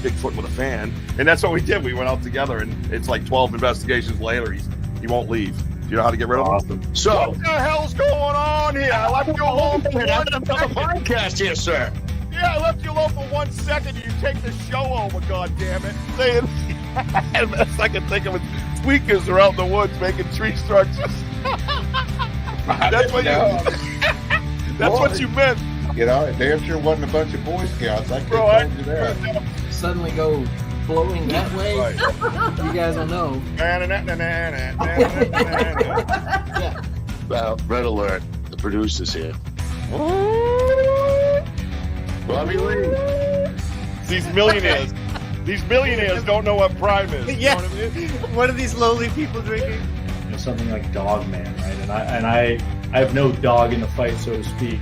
Bigfoot with a fan. And that's what we did. We went out together, and it's like 12 investigations later. He won't leave. Do you know how to get rid of him? So what the hell's going on here? I left you alone for 1 second. Podcast here, sir. Yeah, I left you alone for 1 second. You take the show over, goddammit. Saying, the best I can think of is tweakers are out in the woods making tree structures. That's what what you meant. You know, it damn sure wasn't a bunch of Boy Scouts. I told you that. Suddenly go blowing that way. Right. You guys will know. Yeah. Well, red alert. The producer's here. Bobby Lee. These millionaires don't know what Prime is. Yeah. You know what I mean? What are these lowly people drinking? You know, something like Dog Man, right? And I have no dog in the fight, so to speak.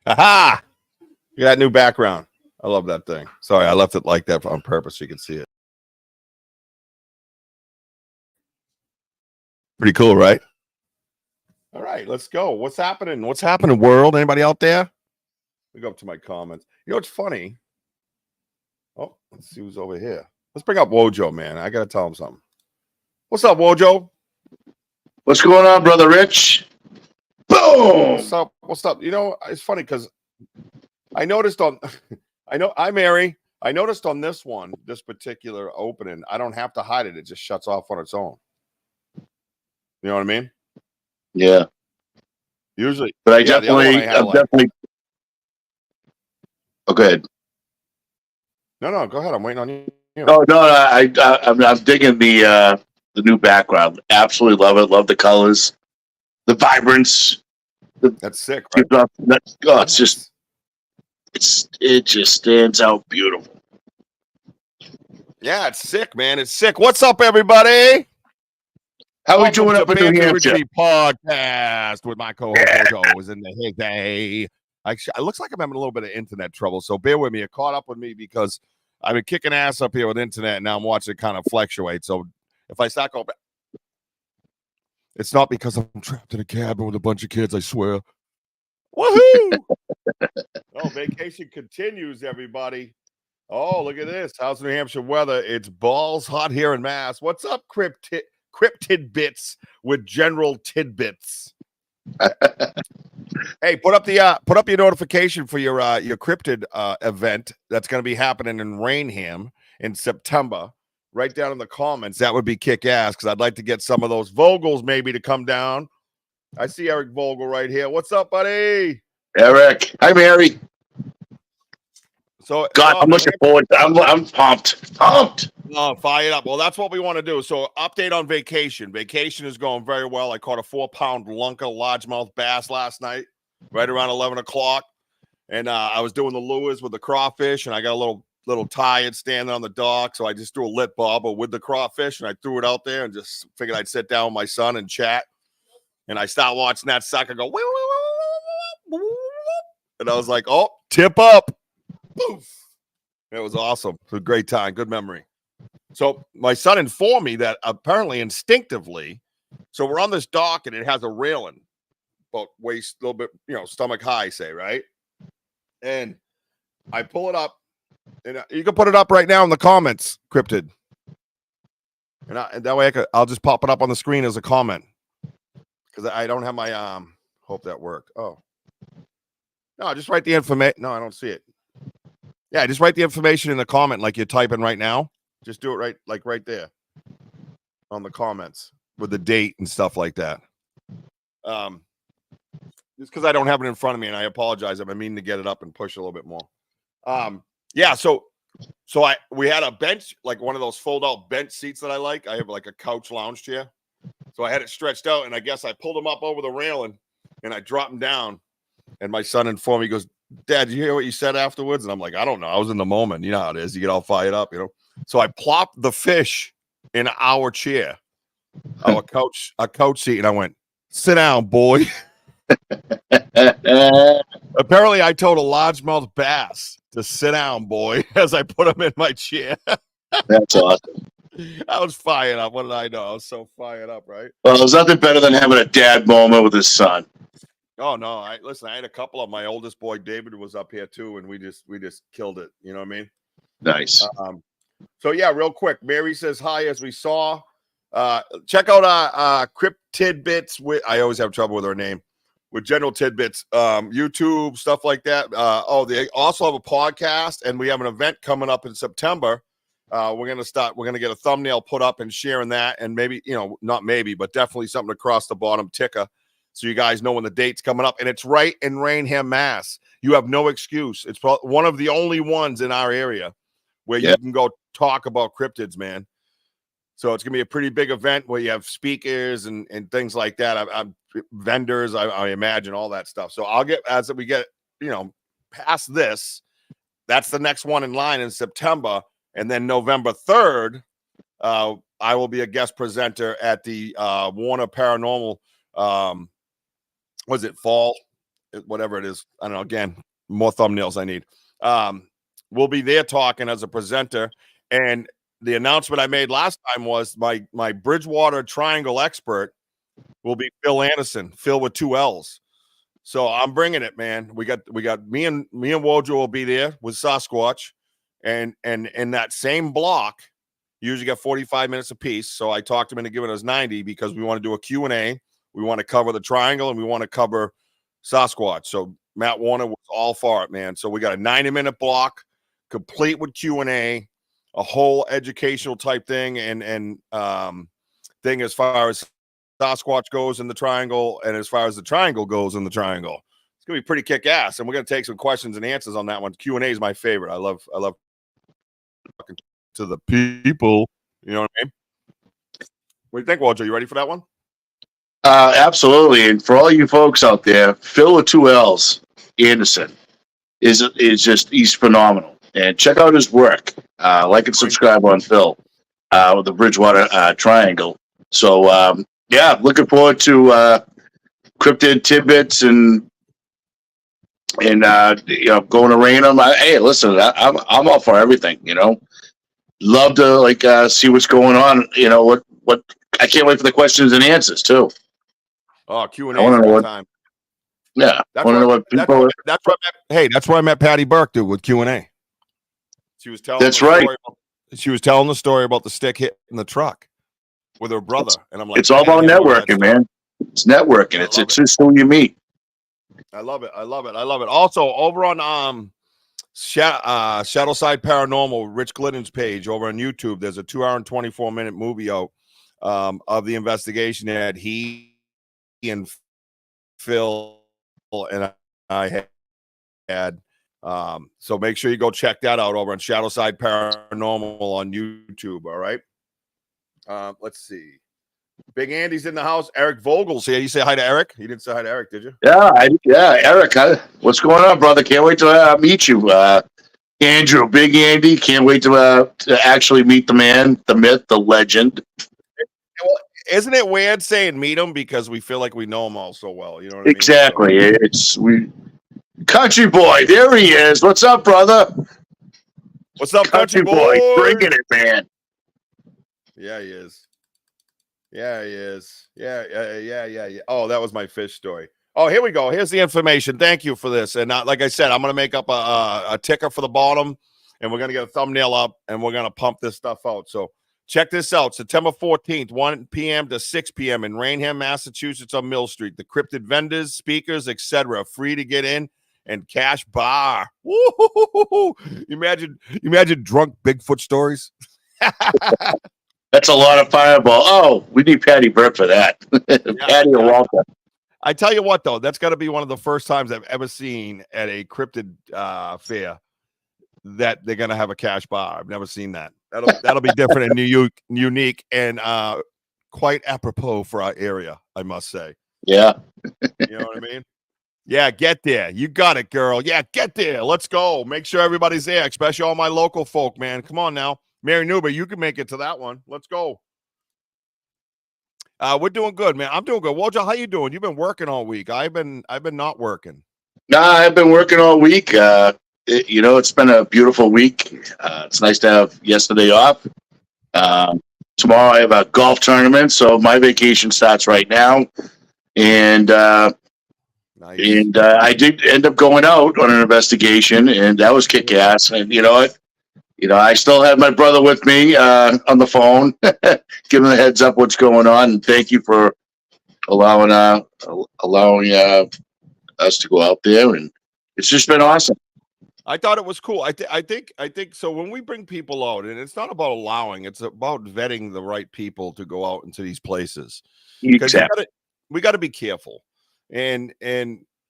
Aha! You got new background. I love that thing. Sorry, I left it like that on purpose so you can see it. Pretty cool, right? All right, let's go. What's happening? What's happening, world? Anybody out there? Let me go up to my comments. You know what's funny? Oh, let's see who's over here. Let's bring up Wojo, man. I got to tell him something. What's up, Wojo? What's going on, brother Rich? Boom! What's up? What's up? You know, it's funny because I noticed on, I'm Mary. I noticed on this one, this particular opening, I don't have to hide it. It just shuts off on its own. You know what I mean? Yeah. Usually. But I'm yeah, definitely. Oh, go ahead. No, go ahead. I'm waiting on you. No, I'm digging the new background. Absolutely love it. Love the colors, the vibrance. That's sick, right? It just stands out beautiful. Yeah, it's sick, man. It's sick. What's up, everybody? How we doing up in New Hampshire? Podcast with my co-host Wojo was in the his day. Actually, it looks like I'm having a little bit of internet trouble, so bear with me. It caught up with me because I've been kicking ass up here with internet, and now I'm watching it kind of fluctuate. So if I start going back, it's not because I'm trapped in a cabin with a bunch of kids, I swear. Woohoo! Oh, vacation continues, everybody. Oh, look at this. How's New Hampshire weather? It's balls hot here in Mass. What's up, Cryptid Bits with General Tidbits? Hey, put up your notification for your cryptid event that's going to be happening in Rainham in September. Right down in the comments. That would be kick ass because I'd like to get some of those Vogels maybe to come down. I see Eric Vogel right here. What's up, buddy? Eric. Hi, Mary. So God, I'm looking forward. I'm pumped. Oh, fired up. Well, that's what we want to do. So update on vacation. Vacation is going very well. I caught a 4-pound lunker largemouth bass last night, right around 11 o'clock. And I was doing the lures with the crawfish, and I got a little tired standing on the dock. So I just threw a lit bobber with the crawfish, and I threw it out there and just figured I'd sit down with my son and chat. And I start watching that sucker go, and I was like, oh, tip up. Poof. It was awesome. It was a great time. Good memory. So my son informed me that apparently instinctively, so we're on this dock and it has a railing, about waist, a little bit, stomach high, say, right? And I pull it up, and you can put it up right now in the comments, Cryptid. And that way I'll just pop it up on the screen as a comment because I don't have my hope that worked. Oh, no, just write the information. No, I don't see it. Yeah, just write the information in the comment like you're typing right now. Just do it right there on the comments with the date and stuff like that. Just because I don't have it in front of me, and I apologize. I've been meaning to get it up and push a little bit more. Yeah, so we had a bench, like one of those fold-out bench seats that I like. I have like a couch lounge chair. So I had it stretched out, and I guess I pulled him up over the railing, and I dropped him down. And my son informed me, he goes, Dad, did you hear what you said afterwards? And I'm like, I don't know. I was in the moment. You know how it is. You get all fired up, So I plopped the fish in our chair, a couch seat, and I went, Sit down, boy. Apparently, I told a largemouth bass to sit down, boy, as I put him in my chair. That's awesome. I was fired up. What did I know? I was so fired up, right? Well, there's nothing better than having a dad moment with his son. Oh no! Listen. I had a couple of my oldest boy, David, was up here too, and we just killed it. You know what I mean? Nice. So yeah, real quick. Mary says hi as we saw. Check out Crypt Tidbits. I always have trouble with her name. With General Tidbits, YouTube stuff like that. They also have a podcast, and we have an event coming up in September. We're gonna get a thumbnail put up and sharing that, and maybe, not maybe, but definitely something across the bottom ticker, so you guys know when the date's coming up. And it's right in Rainham, Mass. You have no excuse. It's one of the only ones in our area where you can go talk about cryptids, man. So it's gonna be a pretty big event where you have speakers and things like that. I'm vendors, I imagine, all that stuff. So I'll get, as we get past this, that's the next one in line in September. And then November 3rd, I will be a guest presenter at the Warner Paranormal, was it fall? Whatever it is. I don't know. Again, more thumbnails I need. We'll be there talking as a presenter. And the announcement I made last time was my Bridgewater Triangle expert will be Phil Anderson, Phil with 2 L's. So I'm bringing it, man. We got me and Wojo will be there with Sasquatch. And in that same block, usually got 45 minutes apiece. So I talked him into giving us 90 because we want to do a Q&A. We want to cover the triangle and we want to cover Sasquatch. So Matt Warner was all for it, man. So we got a 90-minute block, complete with Q&A, a whole educational type thing and thing as far as Sasquatch goes in the triangle and as far as the triangle goes in the triangle. It's gonna be pretty kick-ass, and we're gonna take some questions and answers on that one. Q&A is my favorite. I love talking to the people. You know what I mean? What do you think, Walter? You ready for that one? Absolutely. And for all you folks out there, Phil with 2 L's, Anderson, is just, he's phenomenal. And check out his work. Like and subscribe on Phil with the Bridgewater Triangle. So, looking forward to cryptid tidbits and going to Rainham. Hey, listen, I'm all for everything. Love to see what's going on. What I can't wait for the questions and answers too. Oh, Q&A I want to know what time. Yeah, I want to know what people. That's where I met Patty Burke, dude, with Q&A. She was telling. That's right. She was telling the story about the stick hitting the truck with her brother, and I'm like, it's all about networking, man. It's networking. It's just who you meet. I love it. Also, over on Shadowside Paranormal, Rich Glidden's page over on YouTube, there's a 2-hour and 24-minute movie out of the investigation that he and Phil and I had. So make sure you go check that out over on Shadowside Paranormal on YouTube. All right. Let's see. Big Andy's in the house. Eric Vogel's here. You say hi to Eric? You didn't say hi to Eric, did you? Yeah, Eric. What's going on, brother? Can't wait to meet you. Andrew, Big Andy. Can't wait to actually meet the man, the myth, the legend. Well, isn't it weird saying meet him because we feel like we know him all so well? You know what I mean? Exactly. So, Country boy, there he is. What's up, brother? What's up, country boy? Bringing it, man. Yeah, he is. Yeah. Oh, that was my fish story. Oh, here we go. Here's the information. Thank you for this. And like I said, I'm going to make up a ticker for the bottom, and we're going to get a thumbnail up, and we're going to pump this stuff out. So check this out. September 14th, 1 p.m. to 6 p.m. in Rainham, Massachusetts on Mill Street. The cryptid vendors, speakers, etc. Free to get in and cash bar. Woo-hoo-hoo-hoo-hoo. Imagine drunk Bigfoot stories. That's a lot of fireball. Oh, we need Patty Burke for that. Patty or Walter. I tell you what, though, that's got to be one of the first times I've ever seen at a cryptid fair that they're going to have a cash bar. I've never seen that. That'll be different and unique and quite apropos for our area, I must say. Yeah. You know what I mean? Yeah, get there. You got it, girl. Yeah, get there. Let's go. Make sure everybody's there, especially all my local folk, man. Come on now. Mary Newber, you can make it to that one. Let's go. We're doing good, man. I'm doing good. Wojo, how you doing? You've been working all week. I've been not working. Nah, I've been working all week. It's been a beautiful week. It's nice to have yesterday off. Tomorrow I have a golf tournament, so my vacation starts right now. And Nice. I did end up going out on an investigation, and that was kick ass. And you know what? I still have my brother with me on the phone, giving the heads up what's going on. And thank you for allowing us to go out there, and it's just been awesome. I thought it was cool. I think so. When we bring people out, and it's not about allowing, it's about vetting the right people to go out into these places. Because Exactly. we got to be careful, and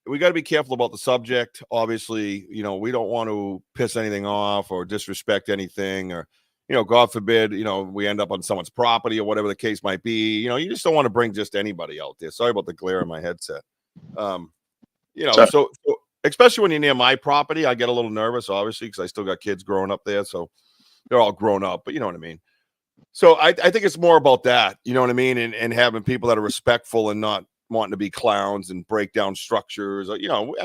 we got to be careful about the subject. Obviously, we don't want to piss anything off or disrespect anything, or God forbid, we end up on someone's property or whatever the case might be. You just don't want to bring just anybody out there. Sorry about the glare in my headset. So especially when you're near my property, I get a little nervous, obviously, because I still got kids growing up there. So they're all grown up, but you know what I mean? So I think it's more about that, you know what I mean? And having people that are respectful and not wanting to be clowns and break down structures. We don't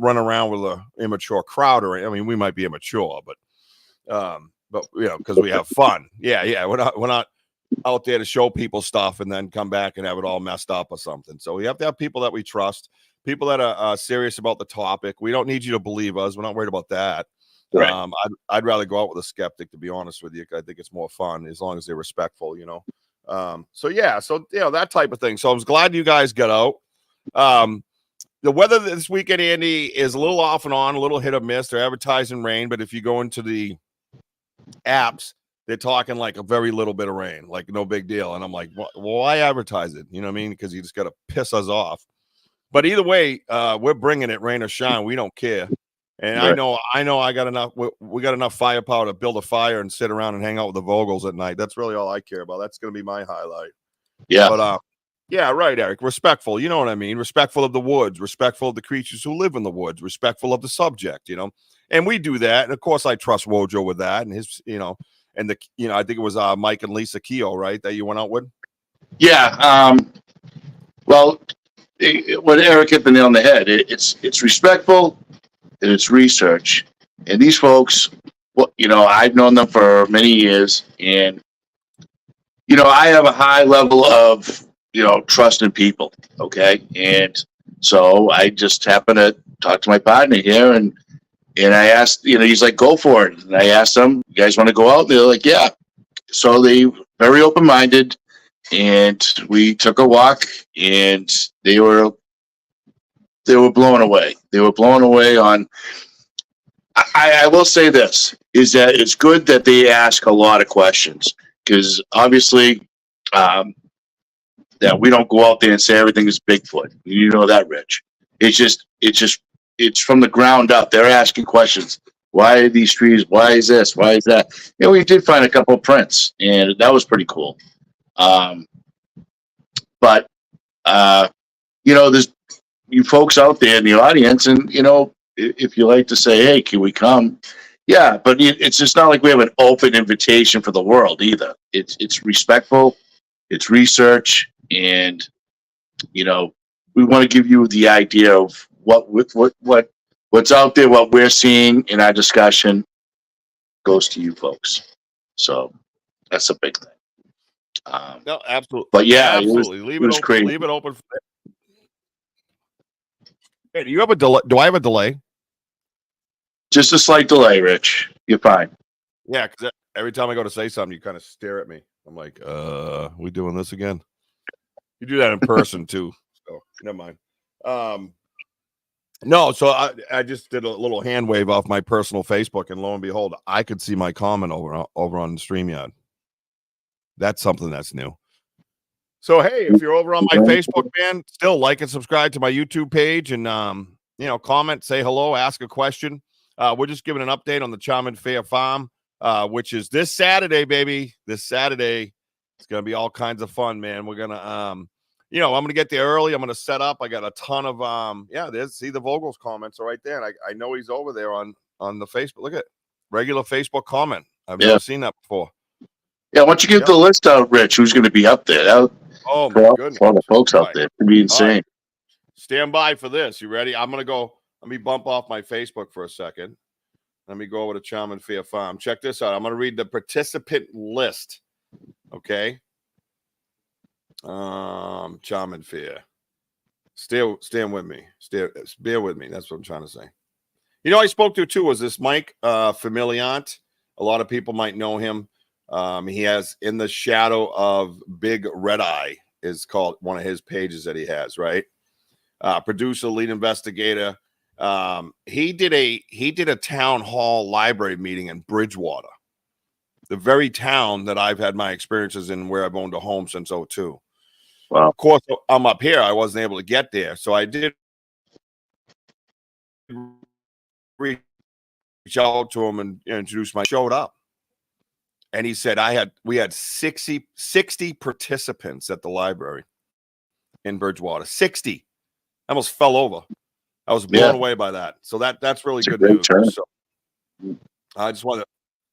run around with an immature crowd, or we might be immature, but because we have fun. Yeah. We're not out there to show people stuff and then come back and have it all messed up or something. So we have to have people that we trust, people that are serious about the topic. We don't need you to believe us. We're not worried about that. Right. I'd rather go out with a skeptic, to be honest with you. I think it's more fun as long as they're respectful, that type of thing. So I was glad you guys got out. The weather this weekend, Andy, is a little off and on, a little hit or miss. They're advertising rain, but if you go into the apps, they're talking like a very little bit of rain, like no big deal. And I'm like, well, why advertise it? You know what I mean? Because you just got to piss us off. But either way, we're bringing it, rain or shine. We don't care. And right. I know I got enough. We got enough firepower to build a fire and sit around and hang out with the Vogels at night. That's really all I care about. That's going to be my highlight. Yeah. But yeah, right, Eric. Respectful. You know what I mean? Respectful of the woods, respectful of the creatures who live in the woods, respectful of the subject, and we do that. And of course, I trust Wojo with that. And his, and I think it was Mike and Lisa Keogh, right, that you went out with? Yeah. Well, what Eric hit the nail on the head. It's respectful and it's research. And these folks, I've known them for many years, and I have a high level of trust in people. Okay, and so I just happened to talk to my partner here, and I asked, he's like, go for it. And I asked them, you guys want to go out? They're like, yeah. So they very open-minded, and we took a walk, and they were blown away. They were blown away on. I will say this is that it's good that they ask a lot of questions, because obviously that we don't go out there and say everything is Bigfoot. You know that, Rich. It's from the ground up. They're asking questions. Why are these trees? Why is this? Why is that? We did find a couple of prints, and that was pretty cool. But there's you folks out there in the audience, and if you like to say, hey, can we come? Yeah, but it's just not like we have an open invitation for the world either. It's respectful, it's research, and we want to give you the idea of what's out there, what we're seeing in our discussion goes to you folks. So that's a big thing. No, absolutely. But yeah, absolutely. Leave it open. Crazy. Leave it open. Hey, do you have a delay? Do I have a delay? Just a slight delay, Rich. You're fine. Yeah, because every time I go to say something, you kind of stare at me. I'm like, we doing this again? You do that in person too. So never mind. No, so I just did a little hand wave off my personal Facebook, and lo and behold, I could see my comment over on StreamYard. That's something that's new. So hey, if you're over on my Facebook, man, still like and subscribe to my YouTube page, and comment, say hello, ask a question. We're just giving an update on the Charming Fair Farm, which is this Saturday, baby. This Saturday, it's gonna be all kinds of fun, man. We're gonna I'm gonna get there early. I'm gonna set up. I got a ton of see the Vogel's comments are right there, and I know he's over there on the Facebook. Look at regular Facebook comment. I've never seen that before. Yeah, once you get the list out, Rich, who's going to be up there? Oh my goodness! For all the folks out Right. there, it'd be insane. Right. Stand by for this. You ready? I'm gonna go. Let me bump off my Facebook for a second. Let me go over to Charm and Fear Farm. Check this out. I'm gonna read the participant list. Okay. Charm and Fear. Stand with me. Bear with me. That's what I'm trying to say. You know, I spoke to too was this Mike Familiant. A lot of people might know him. He has In the Shadow of Big Red Eye is called one of his pages that he has, right? Producer, lead investigator. He did a town hall library meeting in Bridgewater, the very town that I've had my experiences in, where I've owned a home since 2002. Wow. Of course, I'm up here. I wasn't able to get there, so I did reach out to him and introduce my. Showed up, and he said we had 60 participants at the library in Bridgewater. 60. I almost fell over. I was blown away by that. So that's really good news. So I just want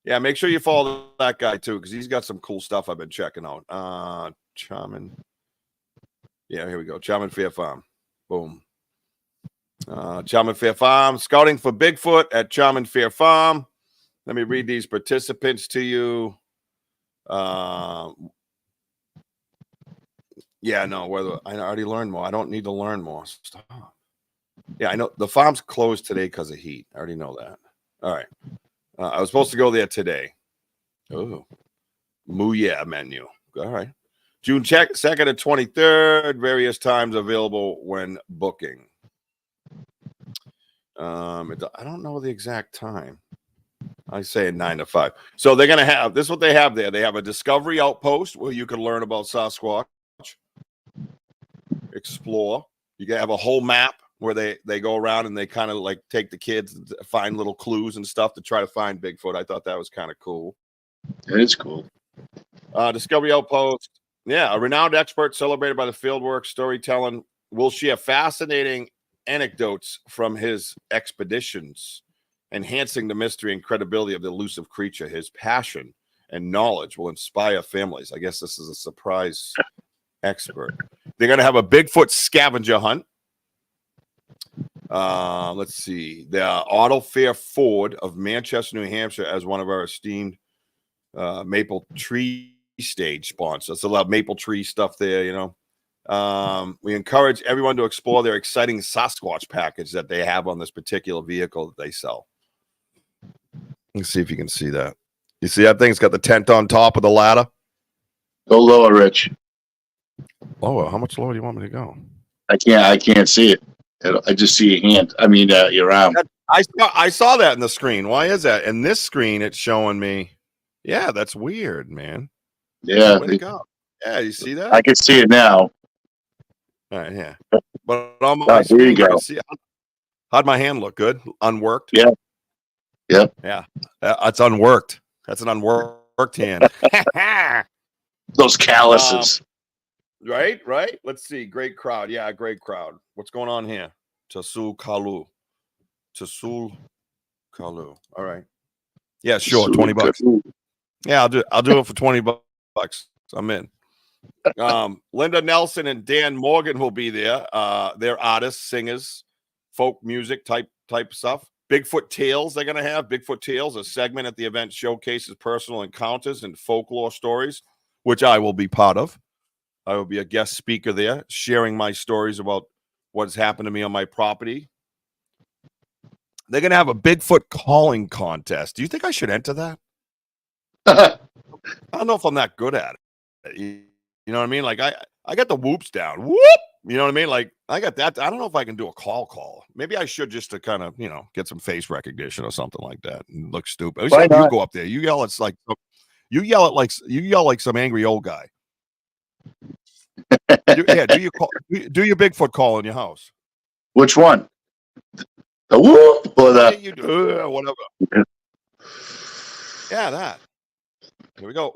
to, make sure you follow that guy too, because he's got some cool stuff I've been checking out. Charmin. Yeah, here we go. Charmin Fear Farm. Boom. Charmin Fear Farm. Scouting for Bigfoot at Charmin Fear Farm. Let me read these participants to you. Yeah, no, whether I already learned more. I don't need to learn more. Stop. Yeah, I know the farm's closed today because of heat. I already know that. All right. I was supposed to go there today. Oh, Mooyah menu. All right. June 2nd to 23rd. Various times available when booking. I don't know the exact time. I say 9 to 5. So they're going to have, this is what they have there. They have a discovery outpost where you can learn about Sasquatch. Explore. You can have a whole map where they go around and they kind of like take the kids and find little clues and stuff to try to find Bigfoot. I thought that was kind of cool. It is cool. Discovery Outpost. Yeah, a renowned expert celebrated by the fieldwork storytelling will share fascinating anecdotes from his expeditions, enhancing the mystery and credibility of the elusive creature. His passion and knowledge will inspire families. I guess this is a surprise expert. They're going to have a Bigfoot scavenger hunt. Let's see. The Auto Fair Ford of Manchester, New Hampshire, as one of our esteemed maple tree stage sponsors. So a lot of maple tree stuff there, you know. We encourage everyone to explore their exciting Sasquatch package that they have on this particular vehicle that they sell. Let's see if you can see that. You see that thing? It's got the tent on top of the ladder. Go lower, Rich. Oh, how much lower do you want me to go? I can't see it. I just see your hand. I mean, your arm. I saw that in the screen. Why is that? In this screen, it's showing me. Yeah, that's weird, man. Yeah. Way to go. Yeah, you see that? I can see it now. All right, yeah. But on my There you screen, I go. can see. How'd my hand look? Good? Unworked? Yeah. Yep. Yeah. It's unworked. That's an unworked hand. Those calluses. Right. Let's see. Great crowd. Yeah, great crowd. What's going on here? Tasul Kalu. All right. Yeah, sure. $20. Yeah, I'll do it for $20. I'm in. Linda Nelson and Dan Morgan will be there. They're artists, singers, folk music type stuff. Bigfoot Tales, they're going to have Bigfoot Tales, a segment at the event showcases personal encounters and folklore stories, which I will be part of. I will be a guest speaker there, sharing my stories about what's happened to me on my property. They're going to have a Bigfoot calling contest. Do you think I should enter that? I don't know if I'm that good at it. You know what I mean? Like I got the whoops down. Whoop! You know what I mean? Like I got that. I don't know if I can do a call. Maybe I should, just to kind of, get some face recognition or something like that and look stupid. Why not? You go up there. You yell like some angry old guy. Do your Bigfoot call in your house. Which one? The whoop or the? You do, whatever. Yeah, that. Here we go.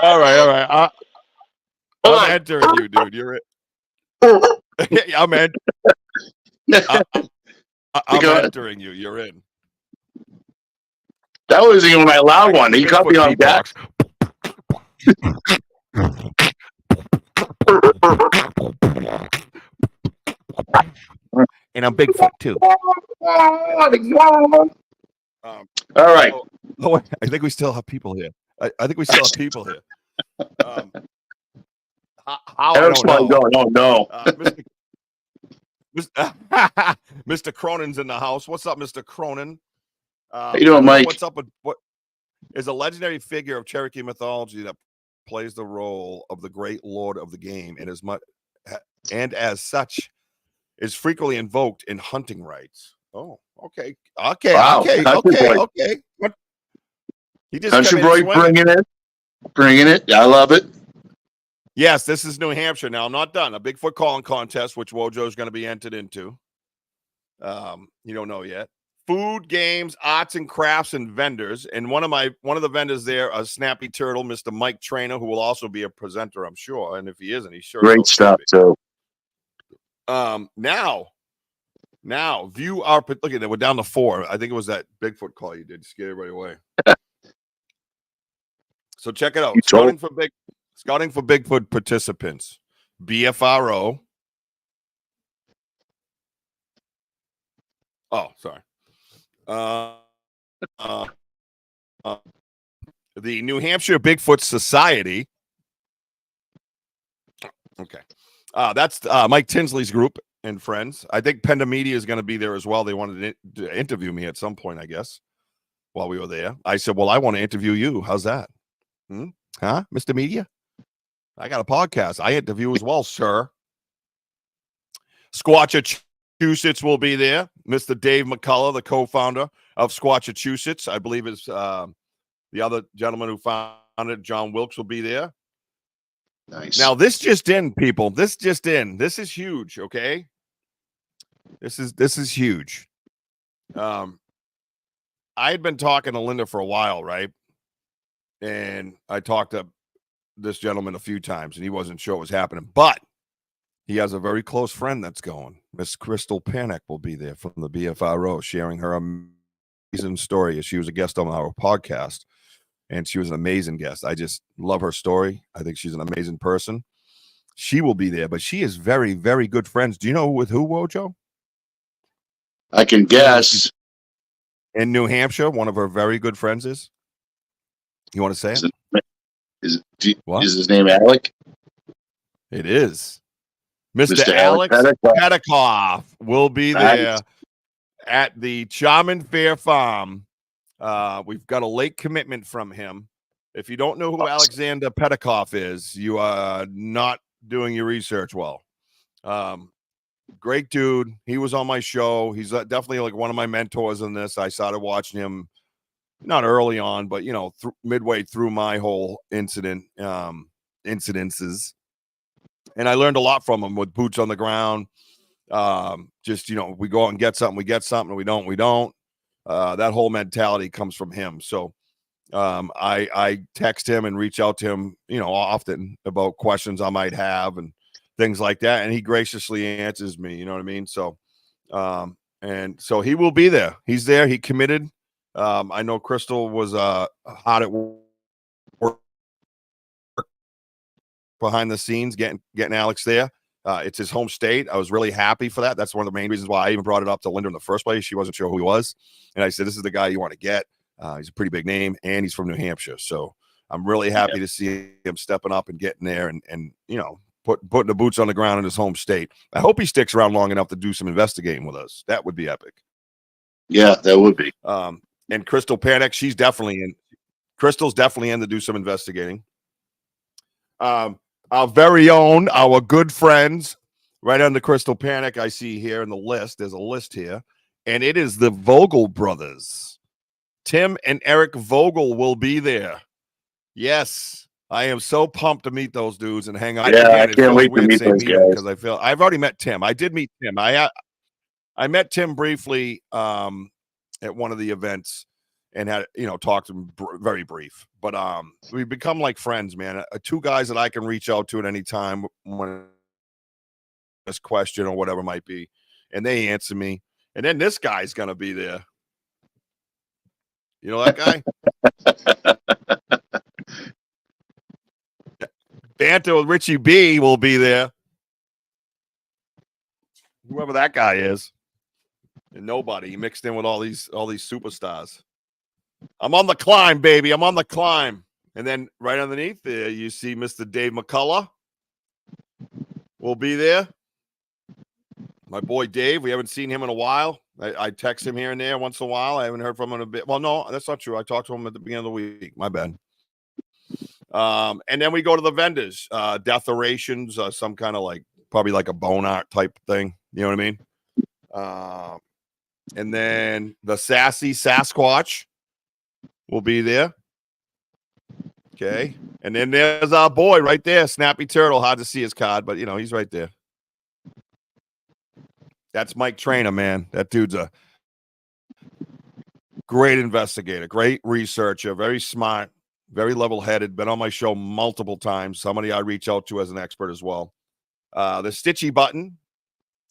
All right. I'm entering you, dude. You're it. I'm in. I'm Because- entering you. You're in. That wasn't even my loud I one. got He the caught me Bigfoot on that. And I'm Bigfoot too. All right. Oh, wait, I think we still have people here. I think we still have people here. How I Eric's don't know. going, oh, no. Mr. Cronin's in the house. What's up, Mr. Cronin? How you doing, Mike? What's up with what is a legendary figure of Cherokee mythology that plays the role of the great lord of the game and as such is frequently invoked in hunting rites. Oh, okay. Wow. Okay. What? He just Country come in boy swinging. bringing it. I love it. Yes, this is New Hampshire. Now, I'm not done. A Bigfoot calling contest, which Wojo is going to be entered into. You don't know yet. Food, games, arts and crafts, and vendors. And one of the vendors there, a snappy turtle, Mr. Mike Trainer, who will also be a presenter, I'm sure. And if he isn't, he's sure. Great stuff. So, now view our look at that. We're down to 4. I think it was that Bigfoot call you did. Scare everybody away. So check it out. Scouting for Bigfoot participants. BFRO. Oh, sorry. The New Hampshire Bigfoot Society. Okay. That's Mike Tinsley's group and friends. I think Penda Media is going to be there as well. They wanted to interview me at some point, I guess, while we were there. I said, well, I want to interview you. How's that? Huh, Mr. Media? I got a podcast. I interview as well, sir. Squatchachusetts will be there. Mr. Dave McCullough, the co-founder of Squatchachusetts. I believe is the other gentleman who founded, John Wilkes, will be there. nice. Now, this just in, people. This just in. This is huge, okay? This is huge. I had been talking to Linda for a while, right? And I talked to this gentleman a few times, and he wasn't sure what was happening. But he has a very close friend that's going. Miss Crystal Panic will be there from the BFRO, sharing her amazing story. She was a guest on our podcast, and she was an amazing guest. I just love her story. I think she's an amazing person. She will be there, but she is very, very good friends. Do you know with who, Wojo? I can guess. In New Hampshire, one of her very good friends is. You want to say it? What? Is his name Alec? It is. Mr. Alex Petikoff will be there at the Charmin Fair Farm. We've got a late commitment from him. If you don't know who Alexander Petikoff is, you are not doing your research well. Great dude. He was on my show. He's definitely like one of my mentors in this. I started watching him not early on, but midway through my whole incidences. And I learned a lot from him with boots on the ground. Just, we go out and get something, we get something, we don't. That whole mentality comes from him. So I text him and reach out to him, often about questions I might have and things like that. And he graciously answers me, you know what I mean? So, and so he will be there. He's there. He committed. I know Crystal was hot at work behind the scenes, getting Alex there. It's his home state. I was really happy for that. That's one of the main reasons why I even brought it up to Linda in the first place. She wasn't sure who he was. And I said, this is the guy you want to get. He's a pretty big name, and he's from New Hampshire. So I'm really happy to see him stepping up and getting there and putting the boots on the ground in his home state. I hope he sticks around long enough to do some investigating with us. That would be epic. Yeah, that would be. And Crystal Panic, she's definitely in. Crystal's definitely in to do some investigating. Our very own, our good friends, right under Crystal Panic, I see here in the list. There's a list here, and it is the Vogel brothers. Tim and Eric Vogel will be there. Yes, I am so pumped to meet those dudes and hang out. Yeah, I can't wait to meet those guys. Because I've already met Tim. I did meet Tim. I met Tim briefly at one of the events and had talked to him very brief. But we've become like friends, man. Two guys that I can reach out to at any time when question or whatever it might be, and they answer me. And then this guy's gonna be there. You know that guy? Banter with Richie B will be there. Whoever that guy is. And nobody. He mixed in with all these superstars. I'm on the climb, baby. I'm on the climb. And then right underneath there, you see Mr. Dave McCullough will be there. My boy Dave. We haven't seen him in a while. I text him here and there once in a while. I haven't heard from him in a bit. Well, no, that's not true. I talked to him at the beginning of the week. My bad. And then we go to the vendors, decorations, some kind of probably like a bone art type thing. You know what I mean? And then the sassy Sasquatch will be there. Okay. And then there's our boy right there, Snappy Turtle. Hard to see his card, but he's right there. That's Mike Trainer, man. That dude's a great investigator, great researcher, very smart, very level-headed. Been on my show multiple times. Somebody I reach out to as an expert as well. The Stitchy Button.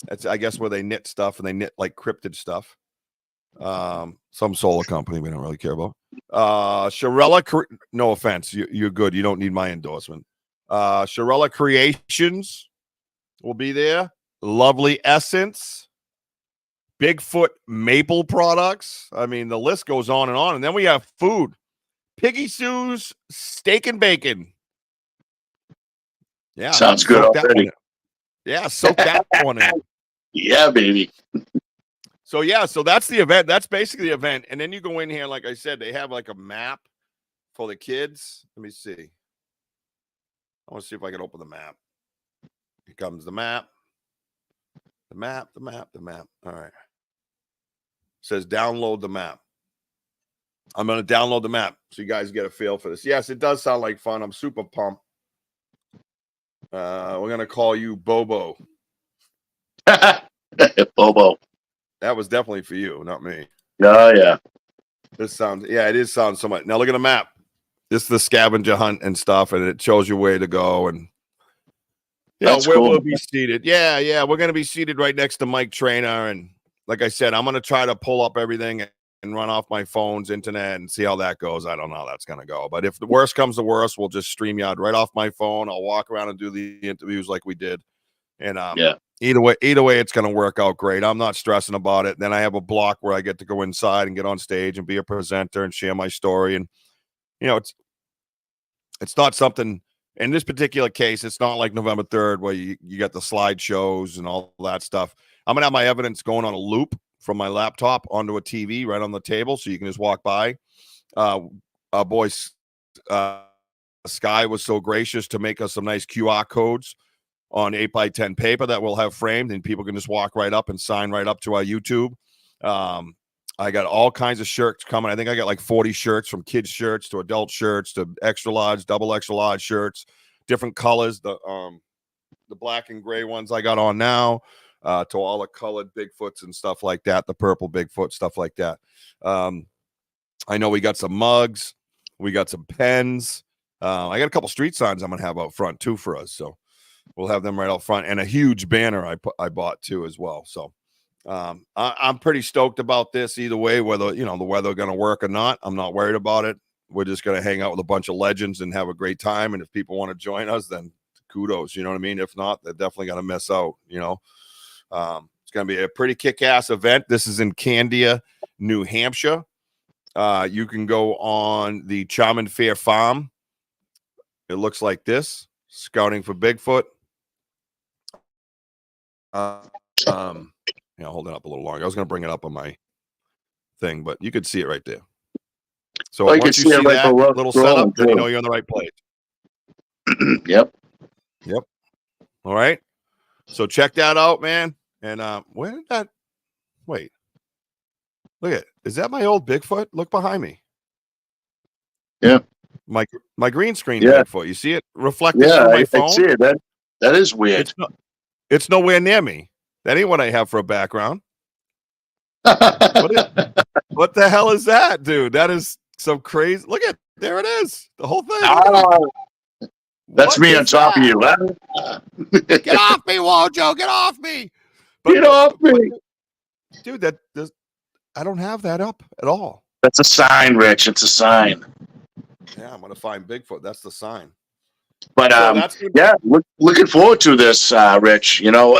That's, I guess, where they knit stuff, and they knit like cryptid stuff. Some solar company we don't really care about. Shirella, no offense, you're good. You don't need my endorsement. Shirella Creations will be there. Lovely Essence. Bigfoot Maple Products. I mean, the list goes on. And then we have food. Piggy Sue's Steak and Bacon. Yeah. Sounds good already. Yeah, soak that one in. Yeah, baby. So that's the event. That's basically the event. And then you go in here, like I said, they have like a map for the kids. Let me see. I want to see if I can open the map. Here comes the map. The map. All right. It says download the map. I'm going to download the map so you guys get a feel for this. Yes, it does sound like fun. I'm super pumped. We're going to call you Bobo. Bobo. That was definitely for you, not me. Oh, yeah. It sounds so much. Now look at the map. This is the scavenger hunt and stuff, and it shows you where to go and where cool. we'll be seated. Yeah. We're going to be seated right next to Mike Trainer. And like I said, I'm going to try to pull up everything and run off my phone's internet and see how that goes. I don't know how that's going to go. But if the worst comes to worst, we'll just StreamYard right off my phone. I'll walk around and do the interviews like we did. And either way, it's going to work out great. I'm not stressing about it. Then I have a block where I get to go inside and get on stage and be a presenter and share my story. And, it's not something in this particular case. It's not like November 3rd where you get the slideshows and all that stuff. I'm going to have my evidence going on a loop from my laptop onto a TV right on the table. So you can just walk by. Our boy Sky was so gracious to make us some nice QR codes on 8x10 paper that we'll have framed, and people can just walk right up and sign right up to our YouTube. I got all kinds of shirts coming. I think I got like 40 shirts, from kids shirts to adult shirts to extra large, double extra large shirts, different colors. The black and gray ones I got on now, to all the colored Bigfoots and stuff like that, the purple Bigfoot, stuff like that. I know we got some mugs. We got some pens. I got a couple street signs I'm going to have out front too for us. So we'll have them right out front, and a huge banner I bought too as well. So I'm pretty stoked about this either way, whether, the weather going to work or not. I'm not worried about it. We're just going to hang out with a bunch of legends and have a great time. And if people want to join us, then kudos, you know what I mean? If not, they're definitely going to miss out, It's going to be a pretty kick-ass event. This is in Candia, New Hampshire. You can go on the Charmin Fair Farm. It looks like this. Scouting for Bigfoot. Hold it up a little longer. I was going to bring it up on my thing, but you could see it right there. So once you see that little setup, then you know you're in the right place. Yep. All right. So check that out, man. And where did that? Wait. Look at it. Is that my old Bigfoot? Look behind me. Yeah. My green screen Bigfoot. You see it reflected through my phone? I see it. That is weird. It's nowhere near me. That ain't what I have for a background. What the hell is that, dude? That is some crazy. Look at there it is. The whole thing. That's What me on is top of that? you. Huh? Get off me, Wojo! Get off me! Get off me. Dude. I don't have that up at all. That's a sign, Rich. It's a sign. Yeah, I'm gonna find Bigfoot. That's the sign. But So that's good. yeah, looking forward to this, Rich. You know,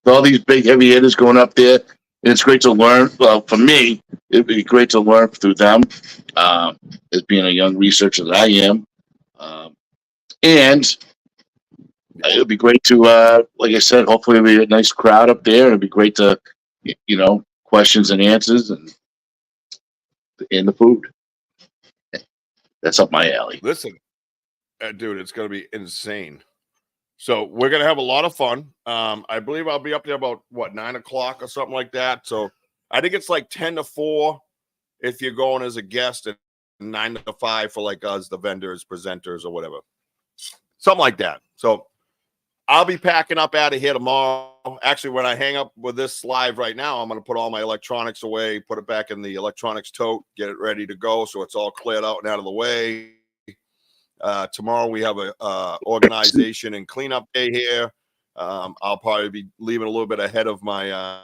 with all these big heavy hitters going up there, and it's great to learn. Well, for me, it'd be great to learn through them, as being a young researcher that I am, and it would be great to, like I said, hopefully it'll be a nice crowd up there. It'd be great to, questions and answers and the food. That's up my alley. Listen, dude, it's gonna be insane. So we're gonna have a lot of fun. I believe I'll be up there about 9 o'clock or something like that. So I think it's like 10 to 4 if you're going as a guest, and 9 to 5 for like us, the vendors, presenters, or whatever, something like that. So I'll be packing up out of here tomorrow. Actually, when I hang up with this live right now, I'm going to put all my electronics away, put it back in the electronics tote, get it ready to go so it's all cleared out and out of the way. Tomorrow we have a organization and cleanup day here. I'll probably be leaving a little bit ahead of my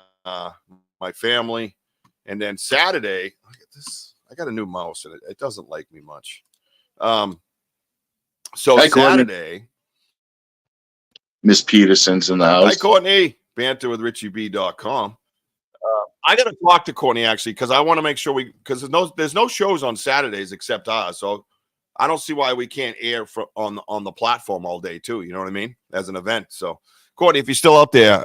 my family. And then Saturday, look at this. I got a new mouse and it doesn't like me much. So Hi, Saturday... Miss Peterson's in the house. Hi, Courtney. Banter with RichieB.com. I got to talk to Courtney actually because I want to make sure because there's no shows on Saturdays except ours. So I don't see why we can't air on the platform all day too. You know what I mean? As an event. So Courtney, if you're still out there,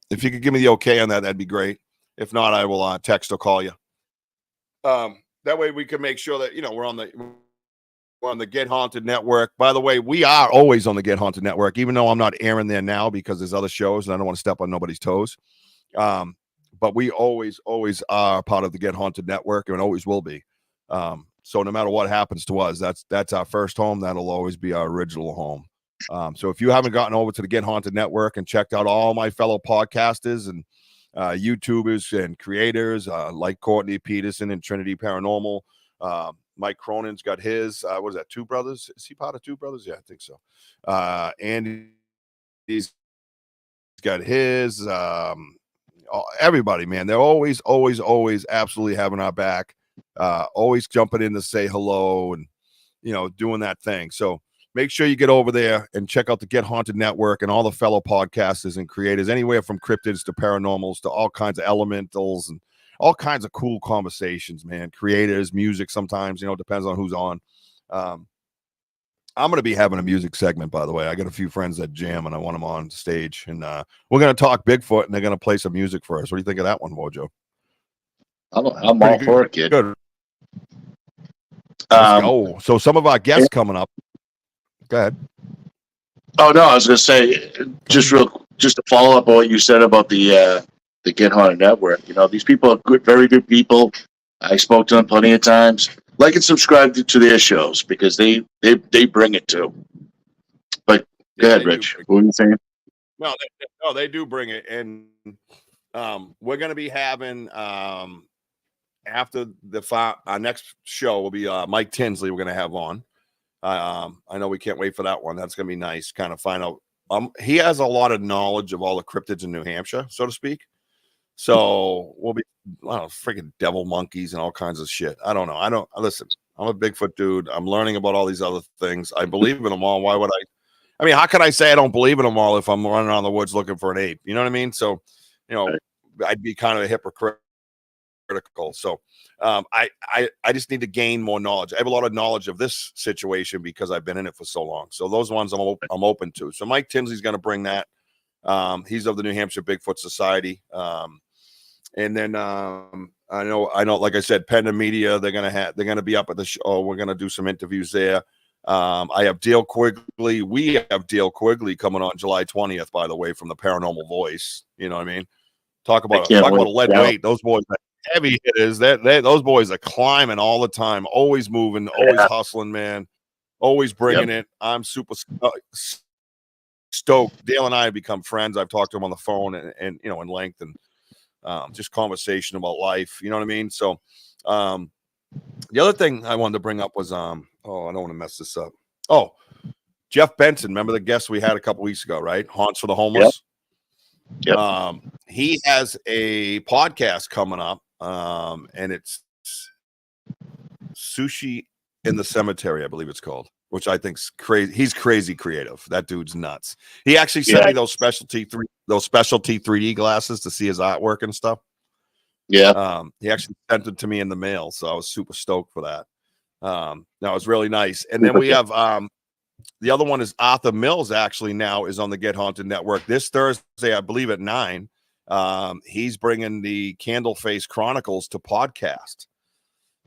if you could give me the okay on that, that'd be great. If not, I will text or call you. That way we can make sure that we're on the Get Haunted Network. By the way, we are always on the Get Haunted Network, even though I'm not airing there now because there's other shows and I don't want to step on nobody's toes. But we always are part of the Get Haunted Network and always will be. So no matter what happens to us, that's our first home. That'll always be our original home. So if you haven't gotten over to the Get Haunted Network and checked out all my fellow podcasters and YouTubers and creators like Courtney Peterson and Trinity Paranormal, Mike Cronin's got his, what is that, Two Brothers? Is he part of Two Brothers? Yeah, I think so. And he's got his, everybody, man. They're always absolutely having our back, always jumping in to say hello and, doing that thing. So make sure you get over there and check out the Get Haunted Network and all the fellow podcasters and creators, anywhere from cryptids to paranormals to all kinds of elementals and all kinds of cool conversations, man. Creators, music sometimes, depends on who's on. I'm going to be having a music segment, by the way. I got a few friends that jam, and I want them on stage. And we're going to talk Bigfoot, and they're going to play some music for us. What do you think of that one, Mojo? I'm all for it, kid. Good. So some of our guests coming up. Go ahead. Oh, no, I was going to say, just to follow up on what you said about the Get Haunted Network. These people are good, very good people. I spoke to them plenty of times. Like and subscribe to their shows because they bring it too. But go ahead, Rich. What were you saying? No, they do bring it, and we're going to be having after our next show will be Mike Tinsley. We're going to have on. I know we can't wait for that one. That's going to be nice. Kind of find out. He has a lot of knowledge of all the cryptids in New Hampshire, so to speak. So we'll be, freaking devil monkeys and all kinds of shit. I don't know. Listen, I'm a Bigfoot dude. I'm learning about all these other things. I believe in them all. Why would I mean, how can I say I don't believe in them all if I'm running around the woods looking for an ape? You know what I mean? So, I'd be kind of a hypocritical. So I just need to gain more knowledge. I have a lot of knowledge of this situation because I've been in it for so long. So those ones I'm open to. So Mike Tinsley's going to bring that. He's of the New Hampshire Bigfoot Society. And then I know, like I said, Penda Media, they're gonna be up at the show. We're gonna do some interviews there. I have Dale Quigley. We have Dale Quigley coming on July 20th, by the way, from the Paranormal Voice. You know what I mean? Talk about a lead weight. Those boys are heavy hitters. Those boys are climbing all the time, always moving, always hustling, man. Always bringing it. I'm super stoked. Dale and I have become friends. I've talked to him on the phone and in length and just conversation about life. You know what I mean? So the other thing I wanted to bring up was I don't want to mess this up. Oh, Jeff Benson, remember the guest we had a couple weeks ago, right? Haunts for the Homeless. Yep. He has a podcast coming up, and it's Sushi in the Cemetery, I believe it's called, which I think's crazy. He's crazy creative. That dude's nuts. He actually sent me those specialty 3D glasses to see his artwork and stuff. Yeah. He actually sent it to me in the mail, so I was super stoked for that. That was really nice. And then we have the other one is Arthur Mills. Actually, now is on the Get Haunted Network this Thursday, I believe at 9. He's bringing the Candleface Chronicles to podcast,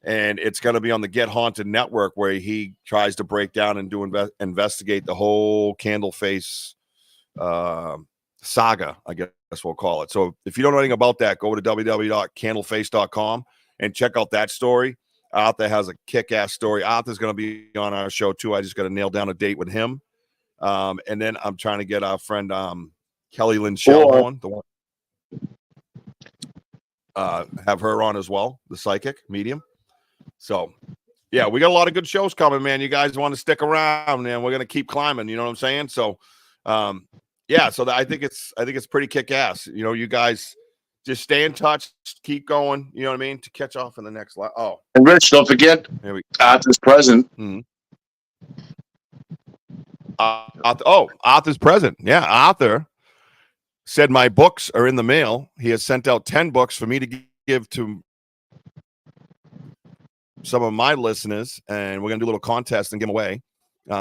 and it's going to be on the Get Haunted Network, where he tries to break down and investigate the whole Candleface saga, I guess we'll call it. So if you don't know anything about that, go to www.candleface.com and check out that story. Arthur has a kick-ass story. Arthur's going to be on our show too. I just got to nail down a date with him. And then I'm trying to get our friend Kelly Lynn Shellhorn, the one, have her on as well, the psychic medium. So yeah, we got a lot of good shows coming, man. You guys want to stick around, and we're going to keep climbing. You know what I'm saying? So yeah, so I think it's pretty kick-ass. You know, you guys just stay in touch, keep going. You know what I mean? To catch off in the next live. Oh, And Rich, don't forget, Arthur's present. Arthur's present. Yeah, Arthur said my books are in the mail. He has sent out 10 books for me to give to some of my listeners, and we're gonna do a little contest and give them away. He's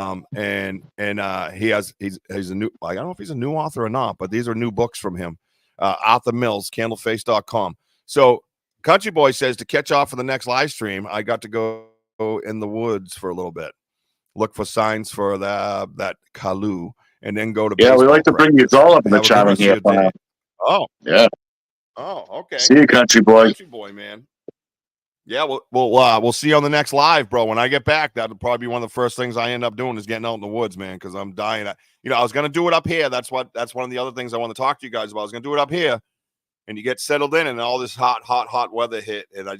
a new, I don't know if he's a new author or not, but these are new books from him. Arthur Mills, candleface.com. So Country Boy says to catch off for the next live stream, I got to go in the woods for a little bit, look for signs for that Kalu, and then go to we like to bring you all up in the chat here. Oh, yeah. Oh, okay. See you, Country Boy. Country Boy, man. Yeah, we'll see you on the next live, bro. When I get back, that'll probably be one of the first things I end up doing is getting out in the woods, man, because I'm dying. I was gonna do it up here. That's one of the other things I want to talk to you guys about. I was gonna do it up here, and you get settled in, and all this hot weather hit, and I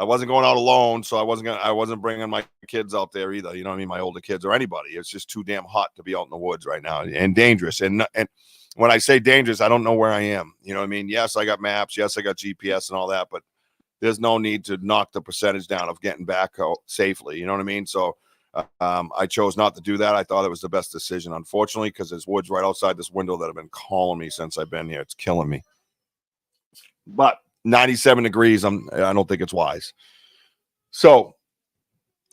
wasn't going out alone, so I wasn't bringing my kids out there either. You know what I mean? My older kids or anybody. It's just too damn hot to be out in the woods right now, and dangerous. And when I say dangerous, I don't know where I am. You know what I mean? Yes, I got maps. Yes, I got GPS and all that, but there's no need to knock the percentage down of getting back safely. You know what I mean? So I chose not to do that. I thought it was the best decision, unfortunately, because there's woods right outside this window that have been calling me since I've been here. It's killing me. But 97 degrees, I don't think it's wise. So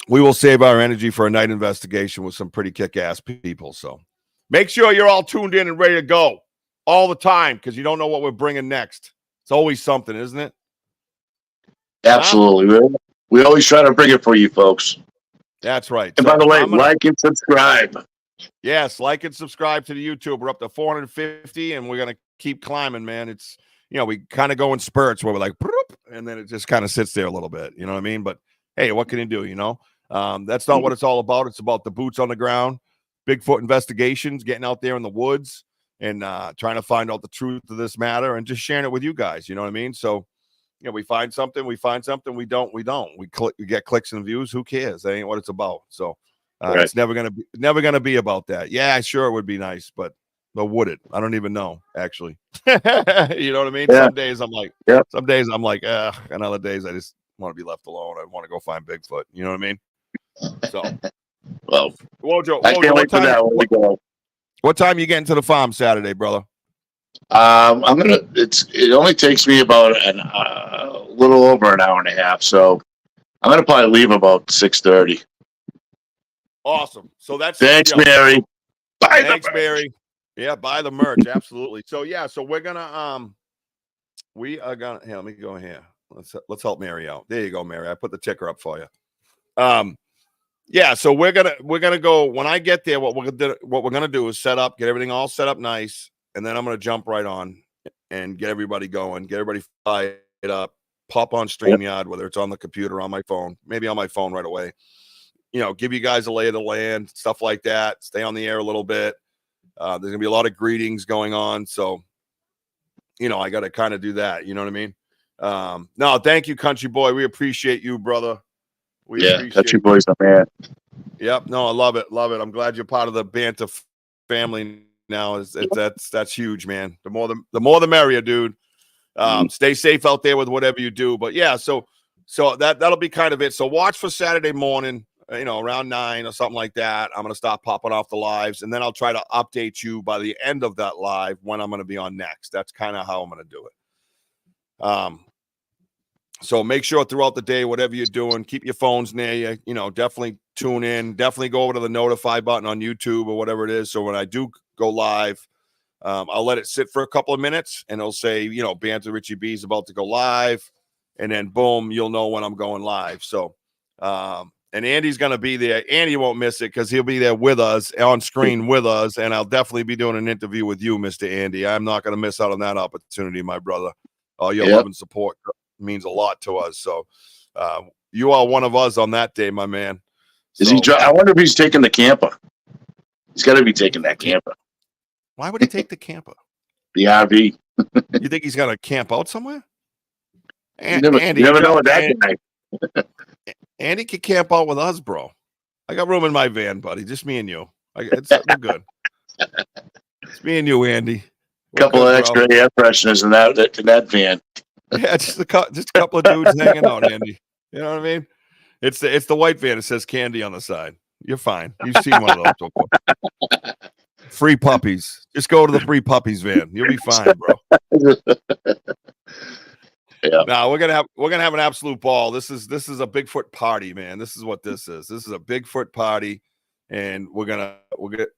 we will save our energy for a night investigation with some pretty kick-ass people. So make sure you're all tuned in and ready to go all the time, because you don't know what we're bringing next. It's always something, isn't it? Absolutely. We always try to bring it for you folks. That's right. And by the way, like and subscribe. Yes, like and subscribe to the YouTube. We're up to 450, and we're going to keep climbing, man. It's, we kind of go in spurts where we're like, and then it just kind of sits there a little bit. You know what I mean? But hey, what can you do? That's not what it's all about. It's about the boots on the ground, Bigfoot investigations, getting out there in the woods and trying to find out the truth of this matter and just sharing it with you guys. You know what I mean? So, we find something, we don't. We get clicks and views. Who cares? That ain't what it's about. So it's never gonna be about that. Yeah, sure, it would be nice, but would it? I don't even know, actually. You know what I mean? Yeah. Some days I'm like, and other days I just want to be left alone. I want to go find Bigfoot. You know what I mean? So, well, Wojo, I can't wait for that. What time you getting to the farm Saturday, brother? It only takes me about a little over an hour and a half, so I'm gonna probably leave about 6:30. Awesome. So that's thanks, Mary. Thanks, Mary. Yeah, buy the merch, absolutely. So we're gonna here. Let me go here. Let's help Mary out. There you go, Mary. I put the ticker up for you. So we're gonna go when I get there. What we're gonna do is set up, get everything all set up nice. And then I'm going to jump right on and get everybody going, get everybody fired up, pop on StreamYard, whether it's on the computer or on my phone, maybe on my phone right away. Give you guys a lay of the land, stuff like that. Stay on the air a little bit. There's going to be a lot of greetings going on. So, I got to kind of do that. You know what I mean? No, thank you, Country Boy. We appreciate you, brother. Country Boy's a man. Yep. No, I love it. Love it. I'm glad you're part of the Banter family now. That's huge, man. The more the merrier, dude. Stay safe out there with whatever you do. But yeah, so that'll be kind of it. So watch for Saturday morning, around 9 or something like that. I'm gonna start popping off the lives, and then I'll try to update you by the end of that live when I'm gonna be on next. That's kind of how I'm gonna do it. So make sure throughout the day, whatever you're doing, keep your phones near you. Definitely tune in. Definitely go over to the notify button on YouTube or whatever it is. So when I do go live, I'll let it sit for a couple of minutes, and it'll say, Banter Richie B is about to go live, and then boom, you'll know when I'm going live. So, and Andy's gonna be there. Andy won't miss it because he'll be there with us on screen with us, and I'll definitely be doing an interview with you, Mr. Andy. I'm not gonna miss out on that opportunity, my brother. All your love and support means a lot to us. So you are one of us on that day, my man. Is he? I wonder if he's taking the camper. He's got to be taking that camper. Why would he take the camper? The RV. You think he's gonna camp out somewhere? You never know with that guy. Andy can camp out with us, bro. I got room in my van, buddy. Just me and you. We're good. It's me and you, Andy. A couple of extra air fresheners in that van. Yeah, just a couple of dudes hanging out, Andy. You know what I mean? It's the white van that says candy on the side. You're fine. You've seen one of those before. Free puppies. Just go to the free puppies van. You'll be fine, bro. Yeah. No, we're gonna have an absolute ball. This is a Bigfoot party, man. This is what this is. This is a Bigfoot party, and we're gonna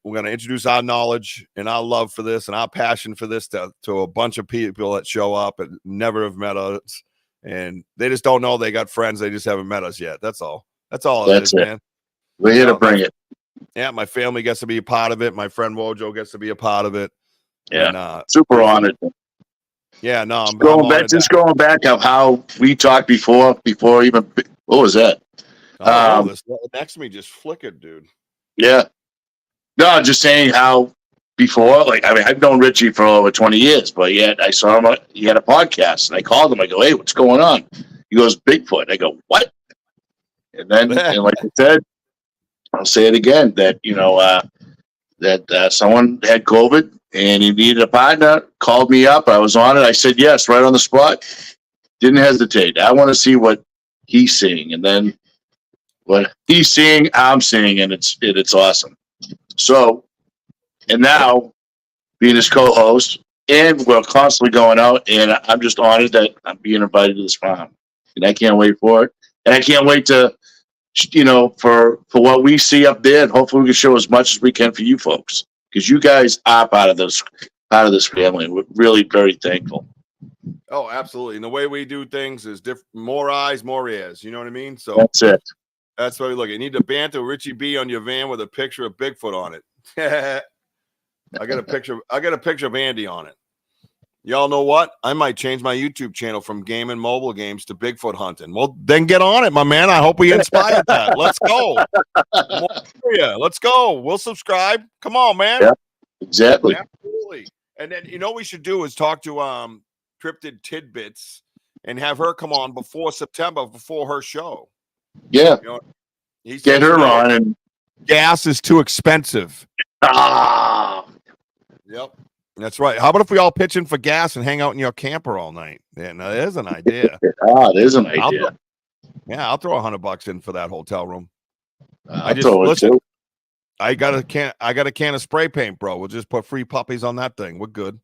introduce our knowledge and our love for this and our passion for this to a bunch of people that show up and never have met us, and they just don't know they got friends. They just haven't met us yet. That's all. That's all it is, man. We're here to bring it. Yeah, my family gets to be a part of it. My friend Wojo gets to be a part of it. Yeah, and, super honored. Yeah, no, I'm going back of how we talked before even. What was that? This next to me just flickered, dude. Yeah. No, just saying how before, I've known Richie for over 20 years, but yet I saw him. He had a podcast, and I called him. I go, "Hey, what's going on?" He goes, "Bigfoot." I go, "What?" And then, and like I said, I'll say it again that that someone had COVID and he needed a partner. Called me up. I was on it. I said yes, right on the spot. Didn't hesitate. I want to see what he's seeing, and then what he's seeing, I'm seeing, and it's awesome. So, and now being his co-host, and we're constantly going out, and I'm just honored that I'm being invited to this farm, and I can't wait for it, and I can't wait to, for what we see up there, and hopefully we can show as much as we can for you folks, because you guys are part of this family, and we're really very thankful. Oh, absolutely. And the way we do things is different. More eyes, more ears. You know what I mean? So that's it. That's why we look. You need to Banter Richie B on your van with a picture of Bigfoot on it. I got a picture of Andy on it. Y'all know what? I might change my YouTube channel from game and mobile games to Bigfoot hunting. Well, then get on it, my man. I hope we inspired that. Let's go. Let's go. We'll subscribe. Come on, man. Yeah, exactly. Absolutely. And then we should do is talk to Cryptid Tidbits and have her come on before September, before her show. Yeah. He get her on. And gas is too expensive. Yep. That's right. How about if we all pitch in for gas and hang out in your camper all night? Yeah, now there's an idea. There's an idea. I'll throw $100 in for that hotel room. I got a can of spray paint, bro. We'll just put free puppies on that thing. We're good.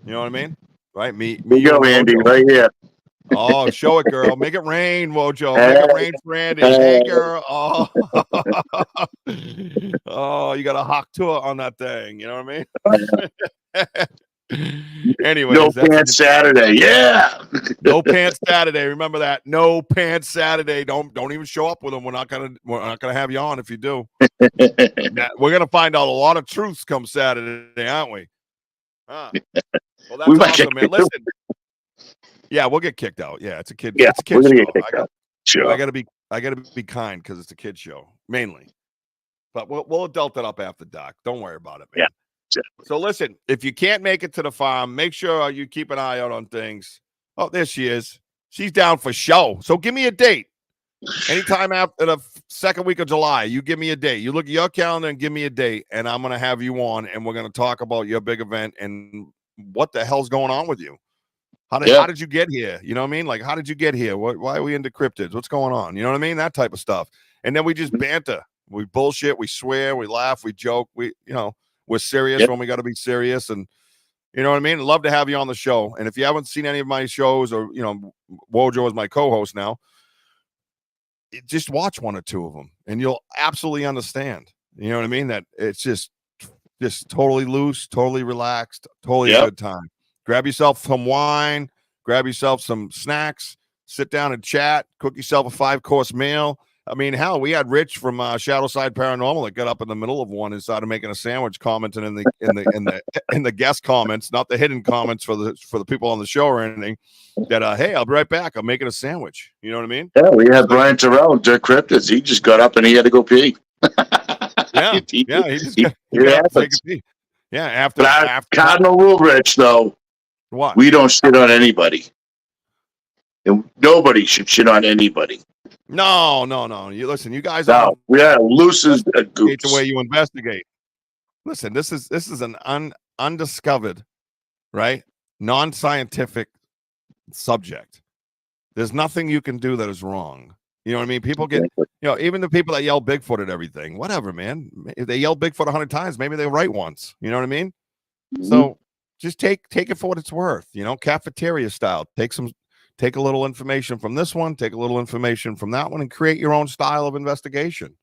You know what I mean? Right? Me go, Andy, right here. Oh, show it, girl. Make it rain, Wojo. Make it rain for Andy. Hey, girl. Oh. Oh, you got a hawk tour on that thing. You know what I mean? Anyways, no pants Saturday. Yeah. No pants Saturday. Remember that. No pants Saturday. Don't even show up with them. We're not gonna have you on if you do. We're gonna find out a lot of truths come Saturday, aren't we? Huh. Well, that's awesome, man. Listen. Yeah, we'll get kicked out. Yeah, it's a kid. Yeah, it's a kid show. Sure. I gotta be kind because it's a kid show mainly. But we'll adult it up after dark. Don't worry about it, man. Yeah. So listen, if you can't make it to the farm, make sure you keep an eye out on things. Oh, there she is. She's down for show. So give me a date. Anytime after the second week of July. You give me a date. You look at your calendar and give me a date, and I'm going to have you on, and we're going to talk about your big event and what the hell's going on with you. How did you get here? You know what I mean? Like, how did you get here? Why are we into cryptids? What's going on? You know what I mean? That type of stuff. And then we just banter. We bullshit. We swear. We laugh. We joke. We're serious when we got to be serious. And you know what I mean? Love to have you on the show. And if you haven't seen any of my shows, or Wojo is my co-host now, just watch one or two of them, and you'll absolutely understand. You know what I mean? That it's just totally loose, totally relaxed, totally a good time. Grab yourself some wine, grab yourself some snacks, sit down and chat, cook yourself a 5-course meal. I mean, hell, we had Rich from Shadowside Paranormal that got up in the middle of one and started making a sandwich, commenting in the guest comments, not the hidden comments for the people on the show or anything. That hey, I'll be right back. I'm making a sandwich. You know what I mean? Yeah, we had Brian Terrell, Dirk Cryptids. He just got up and he had to go pee. He just got to take a pee. Yeah, after Cardinal rule, Rich, though. What? We don't shit on anybody. And nobody should shit on anybody. No. You listen, you guys are loose as a goose. The way you investigate. Listen, this is an undiscovered, right? Non-scientific subject. There's nothing you can do that is wrong. You know what I mean? People get, even the people that yell Bigfoot at everything, whatever, man. If they yell Bigfoot 100 times, maybe they're right once. You know what I mean? Mm-hmm. So just take it for what it's worth, cafeteria style. Take a little information from this one, take a little information from that one, and create your own style of investigation.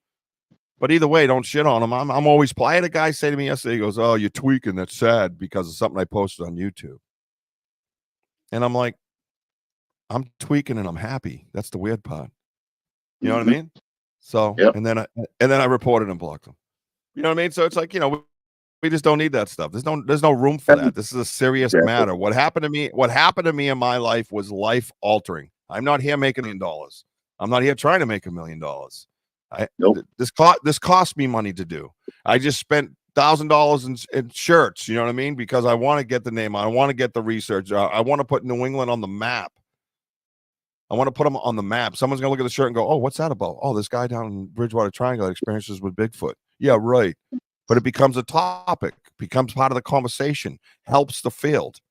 But either way, don't shit on them. I'm always, I had a guy say to me yesterday, he goes, "Oh, you're tweaking. That's sad because of something I posted on YouTube." And I'm like, I'm tweaking and I'm happy. That's the weird part. You know what I mean? So, and then I reported and blocked them. You know what I mean? So it's like, we just don't need that stuff. There's no room for that. This is a serious matter. What happened to me in my life was life altering. I'm not here making $1 million. I'm not here trying to make $1 million. This cost me money to do. I just spent $1,000 in shirts. You know what I mean? Because I want to get the name. I want to get the research. I want to put New England on the map. I want to put them on the map. Someone's going to look at the shirt and go, "Oh, what's that about? Oh, this guy down in Bridgewater Triangle had experiences with Bigfoot." Yeah, right. But it becomes a topic, becomes part of the conversation, helps the field.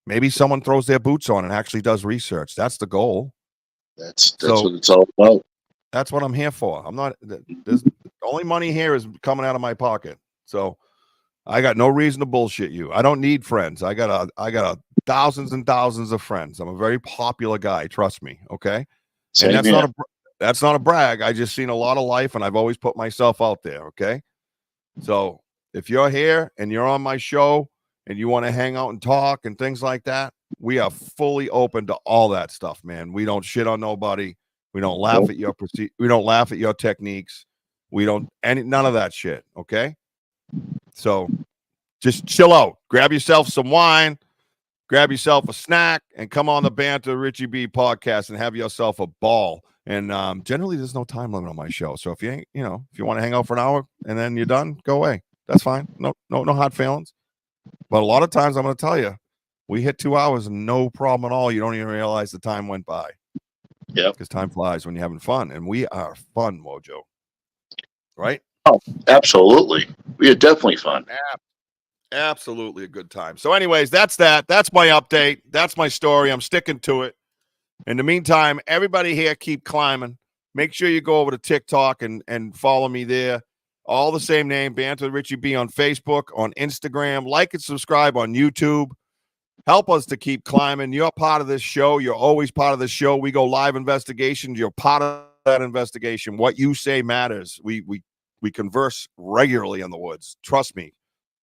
Maybe someone throws their boots on and actually does research. That's the goal. That's what it's all about. That's what I'm here for. I'm not. There's only money here is coming out of my pocket. So I got no reason to bullshit you. I don't need friends. I got thousands and thousands of friends. I'm a very popular guy. Trust me. Okay. And that's not a brag. I just seen a lot of life, and I've always put myself out there. Okay. So if you're here and you're on my show and you want to hang out and talk and things like that, we are fully open to all that stuff, man. We don't shit on nobody. We don't laugh at your we don't laugh at your techniques. We don't none of that shit. Okay. So just chill out. Grab yourself some wine, grab yourself a snack, and come on the Banter Richie B podcast and have yourself a ball. And generally, there's no time limit on my show. So if you ain't, if you want to hang out for an hour and then you're done, go away. That's fine. No hard feelings. But a lot of times, I'm going to tell you, we hit 2 hours, no problem at all. You don't even realize the time went by. Yeah, because time flies when you're having fun, and we are fun, Wojo. Right? Oh, absolutely. We are definitely fun. Absolutely a good time. So, anyways, that's that. That's my update. That's my story. I'm sticking to it. In the meantime, everybody here, keep climbing. Make sure you go over to TikTok and follow me there. All the same name, Banter Richie B on Facebook, on Instagram. Like and subscribe on YouTube. Help us to keep climbing. You're part of this show. You're always part of this show. We go live investigations. You're part of that investigation. What you say matters. We converse regularly in the woods. Trust me.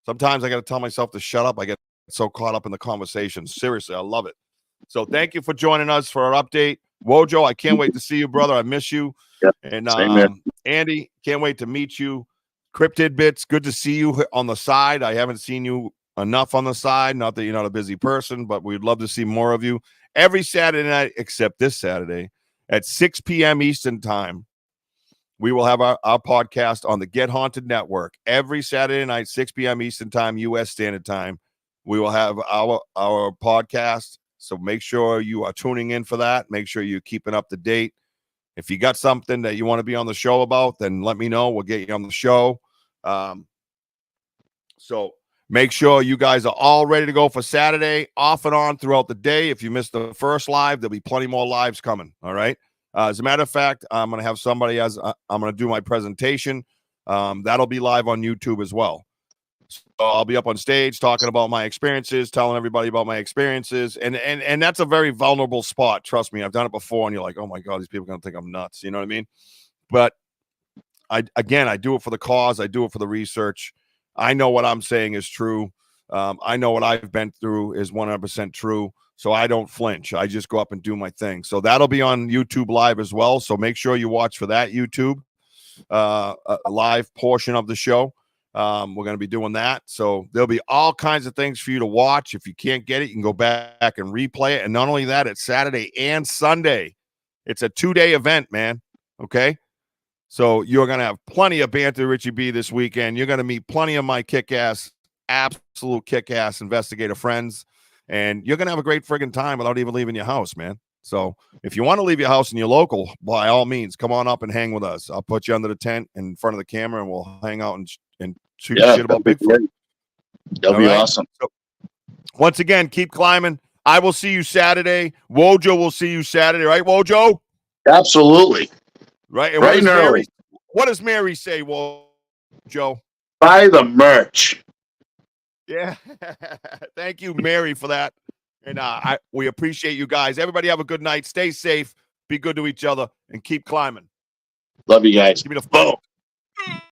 Sometimes I got to tell myself to shut up. I get so caught up in the conversation. Seriously, I love it. So thank you for joining us for our update. Wojo, I can't wait to see you, brother. I miss you. Yep. And Andy, can't wait to meet you. Cryptid Bits, good to see you on the side. I haven't seen you enough on the side. Not that you're not a busy person, but we'd love to see more of you. Every Saturday night, except this Saturday, at 6 p.m. Eastern time, we will have our podcast on the Get Haunted Network. Every Saturday night, 6 p.m. Eastern time, U.S. Standard Time, we will have our podcast. So make sure you are tuning in for that. Make sure you're keeping up to date. If you got something that you want to be on the show about, then let me know. We'll get you on the show. So make sure you guys are all ready to go for Saturday, off and on throughout the day. If you missed the first live, there'll be plenty more lives coming. All right. As a matter of fact, I'm going to have somebody I'm going to do my presentation. That'll be live on YouTube as well. So I'll be up on stage talking about my experiences, telling everybody about my experiences. And that's a very vulnerable spot. Trust me, I've done it before. And you're like, oh my God, these people are going to think I'm nuts. You know what I mean? But I do it for the cause. I do it for the research. I know what I'm saying is true. I know what I've been through is 100% true. So I don't flinch. I just go up and do my thing. So that'll be on YouTube live as well. So make sure you watch for that YouTube a live portion of the show. We're going to be doing that. So there'll be all kinds of things for you to watch. If you can't get it, you can go back and replay it. And not only that, it's Saturday and Sunday. It's a 2-day event, man. Okay. So you're going to have plenty of banter, Richie B, this weekend. You're going to meet plenty of my kick-ass, absolute kick-ass investigator friends. And you're going to have a great friggin' time without even leaving your house, man. So if you want to leave your house and you're local, by all means, come on up and hang with us. I'll put you under the tent in front of the camera, and we'll hang out and shoot shit about Bigfoot. That'll be awesome. So, once again, keep climbing. I will see you Saturday. Wojo will see you Saturday, right, Wojo? Absolutely. Right. And Right now. What does Mary say, Wojo? Buy the merch. Yeah. Thank you, Mary, for that. And we appreciate you guys. Everybody have a good night. Stay safe. Be good to each other and keep climbing. Love you guys. Give me the phone.